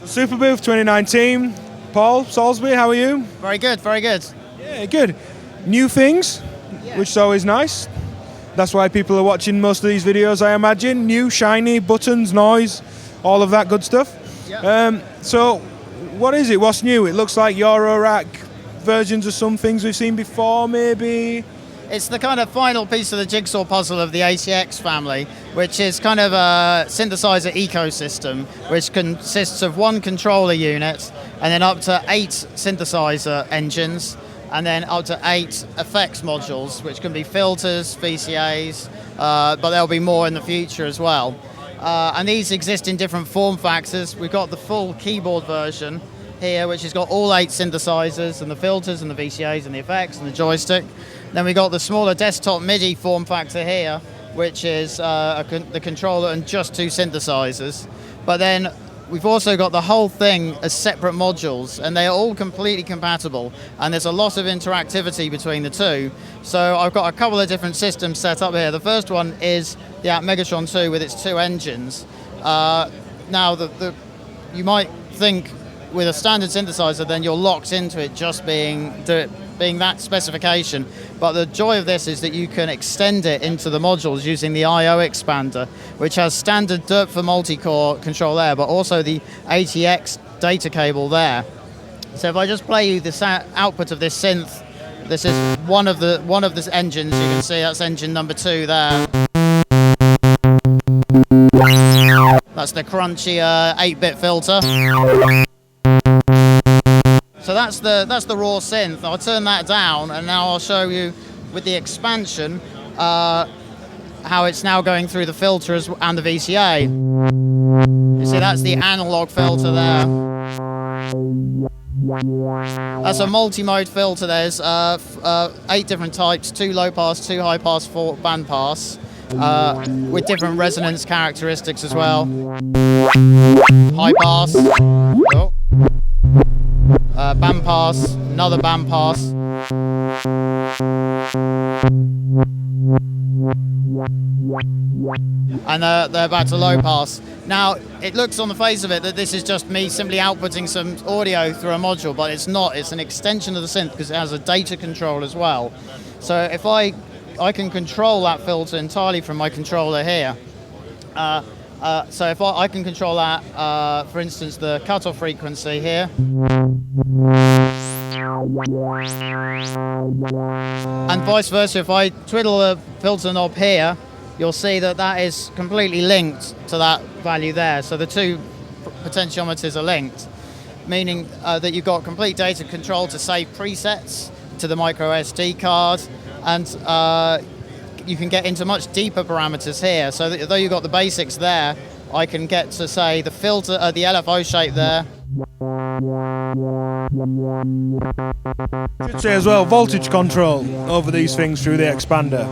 Superbooth 2019. Paul, Soulsby, how are you? Very good, very good. Yeah, good. New things, which is always nice. That's why people are watching most of these videos, I imagine. New, shiny, buttons, noise, all of that good stuff. Yeah. So, what is it? What's new? It looks like Eurorack versions of some things we've seen before, maybe? It's the kind of final piece of the jigsaw puzzle of the ATX family, which is kind of a synthesizer ecosystem, which consists of one controller unit and then up to 8 synthesizer engines, and then up to 8 effects modules, which can be filters, VCAs, but there'll be more in the future as well. And these exist in different form factors. We've got the full keyboard version here, which has got all 8 synthesizers and the filters and the VCAs and the effects and the joystick. Then we got the smaller desktop MIDI form factor here, which is the controller and just 2 synthesizers. But then we've also got the whole thing as separate modules, and they are all completely compatible, and there's a lot of interactivity between the two. So I've got a couple of different systems set up here. The first one is the Atmegatron 2 with its 2 engines. Now, you might think with a standard synthesizer, then you're locked into it just being that specification. But the joy of this is that you can extend it into the modules using the I/O expander, which has standard DIRP for multi-core control there, but also the ATX data cable there. So if I just play you the output of this synth, this is one of the engines. You can see that's engine number 2 there. That's the crunchy 8-bit filter. So that's the raw synth. I'll turn that down, and now I'll show you with the expansion how it's now going through the filters and the VCA. You see, that's the analog filter there. That's a multi-mode filter. There's 8 different types: 2 low pass, 2 high pass, 4 band pass, with different resonance characteristics as well. High pass. Oh. Band pass, another band pass. And they're back to low pass. Now, it looks on the face of it that this is just me simply outputting some audio through a module, but it's not. It's an extension of the synth because it has a data control as well. So if I can control that filter entirely from my controller here. So if I can control that, for instance, the cutoff frequency here. And vice versa, if I twiddle the filter knob here, you'll see that that is completely linked to that value there. So the 2 potentiometers are linked, meaning that you've got complete data control to save presets to the micro SD card, and you can get into much deeper parameters here. So though you've got the basics there, I can get to, say, the filter, the LFO shape there. Should say as well, voltage control over these things through the expander.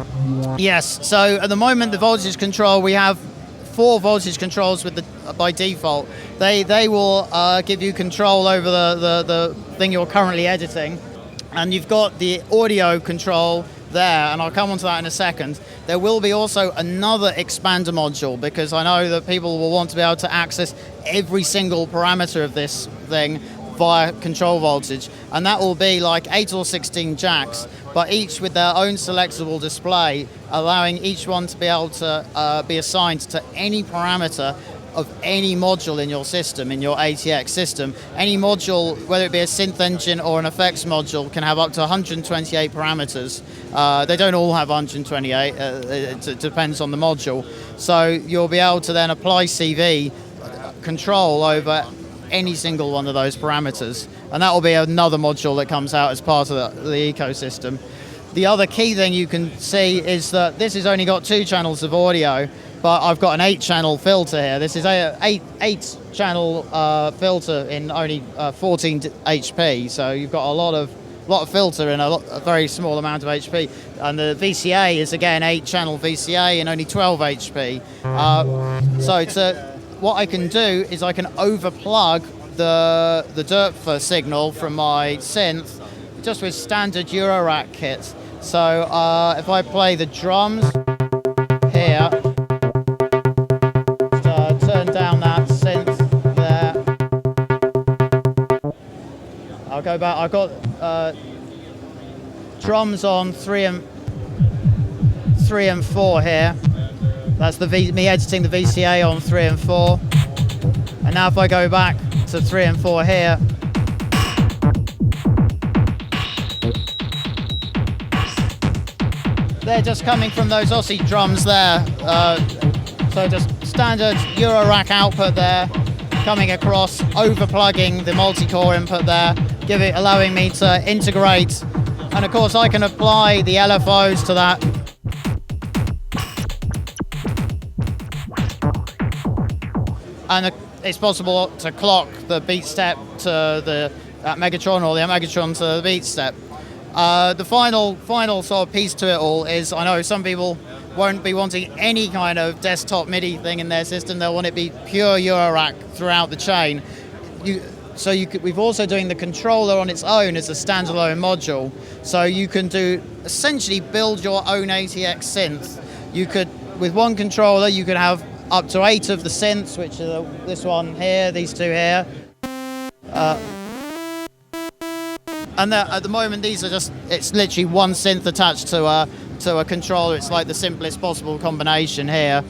Yes, so at the moment the voltage control, we have 4 voltage controls with by default. They will give you control over the thing you're currently editing. And you've got the audio control there, and I'll come on to that in a second. There will be also another expander module, because I know that people will want to be able to access every single parameter of this thing via control voltage, and that will be like 8 or 16 jacks, but each with their own selectable display, allowing each one to be able to be assigned to any parameter of any module in your system, in your ATX system. Any module, whether it be a synth engine or an effects module, can have up to 128 parameters. They don't all have 128, it depends on the module. So you'll be able to then apply CV control over any single one of those parameters. And that will be another module that comes out as part of the ecosystem. The other key thing you can see is that this has only got 2 channels of audio, but I've got an 8-channel filter here. This is a 8-channel filter in only 14 HP, so you've got a lot of filter in a very small amount of HP. And the VCA is again 8-channel VCA in only 12 HP. So what I can do is I can overplug the DivKid signal from my synth just with standard Eurorack kits. So if I play the drums here, turn down that synth there. I'll go back. I've got drums on 3 and 4 here. That's me editing the VCA on 3 and 4. And now if I go back to 3 and 4 here, they're just coming from those Osci drums there. So just standard Eurorack output there, coming across, overplugging the multi-core input there, allowing me to integrate. And of course I can apply the LFOs to that. And it's possible to clock the beat step to the Atmegatron or the Atmegatron to the beat step. The final sort of piece to it all is, I know some people won't be wanting any kind of desktop MIDI thing in their system. They'll want it to be pure Eurorack throughout the chain. We've also doing the controller on its own as a standalone module. So you can essentially build your own ATX synth. You could, with one controller, you could have up to 8 of the synths, which are this one here, these 2 here. And at the moment, it's literally one synth attached to a controller. It's like the simplest possible combination here.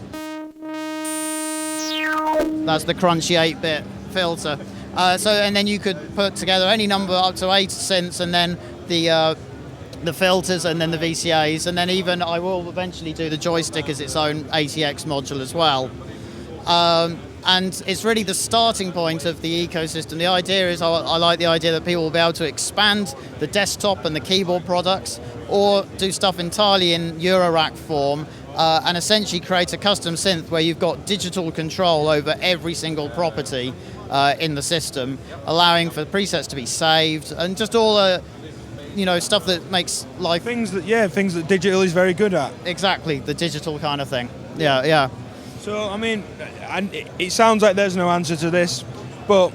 That's the crunchy 8-bit filter. And then you could put together any number up to 8 synths, and then the filters, and then the VCAs, and then even I will eventually do the joystick as its own ATX module as well. And it's really the starting point of the ecosystem. The idea is, I like the idea that people will be able to expand the desktop and the keyboard products, or do stuff entirely in Eurorack form, and essentially create a custom synth where you've got digital control over every single property in the system, allowing for presets to be saved, and just all stuff that makes life... Things that digital is very good at. Exactly, the digital kind of thing. Yeah. So, I mean, it sounds like there's no answer to this, but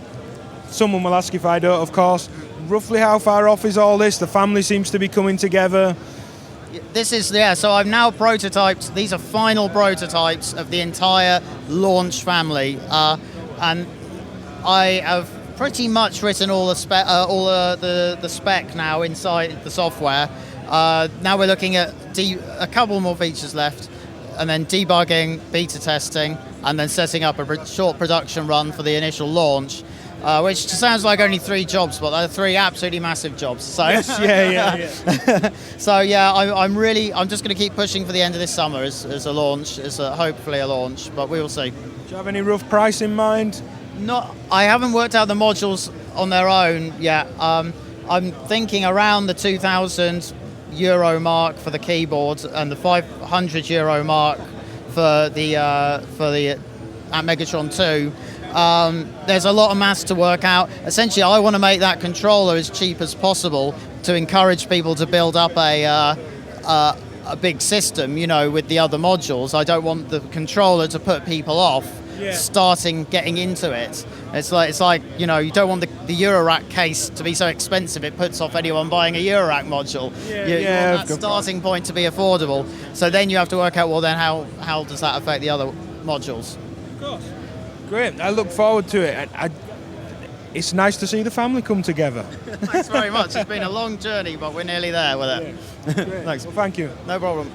someone will ask if I don't, of course. Roughly how far off is all this? The family seems to be coming together. This is, so I've now prototyped, these are final prototypes of the entire launch family. And I have pretty much written all the spec now inside the software. Now we're looking at a couple more features left, and then debugging, beta testing, and then setting up a short production run for the initial launch, which sounds like only 3 jobs, but they're 3 absolutely massive jobs. So yes, yeah. So I'm just going to keep pushing for the end of this summer as a launch, hopefully a launch, but we will see. Do you have any rough price in mind? I haven't worked out the modules on their own yet. I'm thinking around the €2,000 mark for the keyboard and the €500 mark for the Atmegatron 2. There's a lot of maths to work out. Essentially, I want to make that controller as cheap as possible to encourage people to build up a big system, with the other modules. I don't want the controller to put people off. Getting into it. It's like you don't want the Eurorack case to be so expensive it puts off anyone buying a Eurorack module. You want that starting point to be affordable. So then you have to work out, well, then how does that affect the other modules? Of course. Great. I look forward to it. It's nice to see the family come together. Thanks very much. It's been a long journey, but we're nearly there with it. Great. Thanks. Well, thank you. No problem.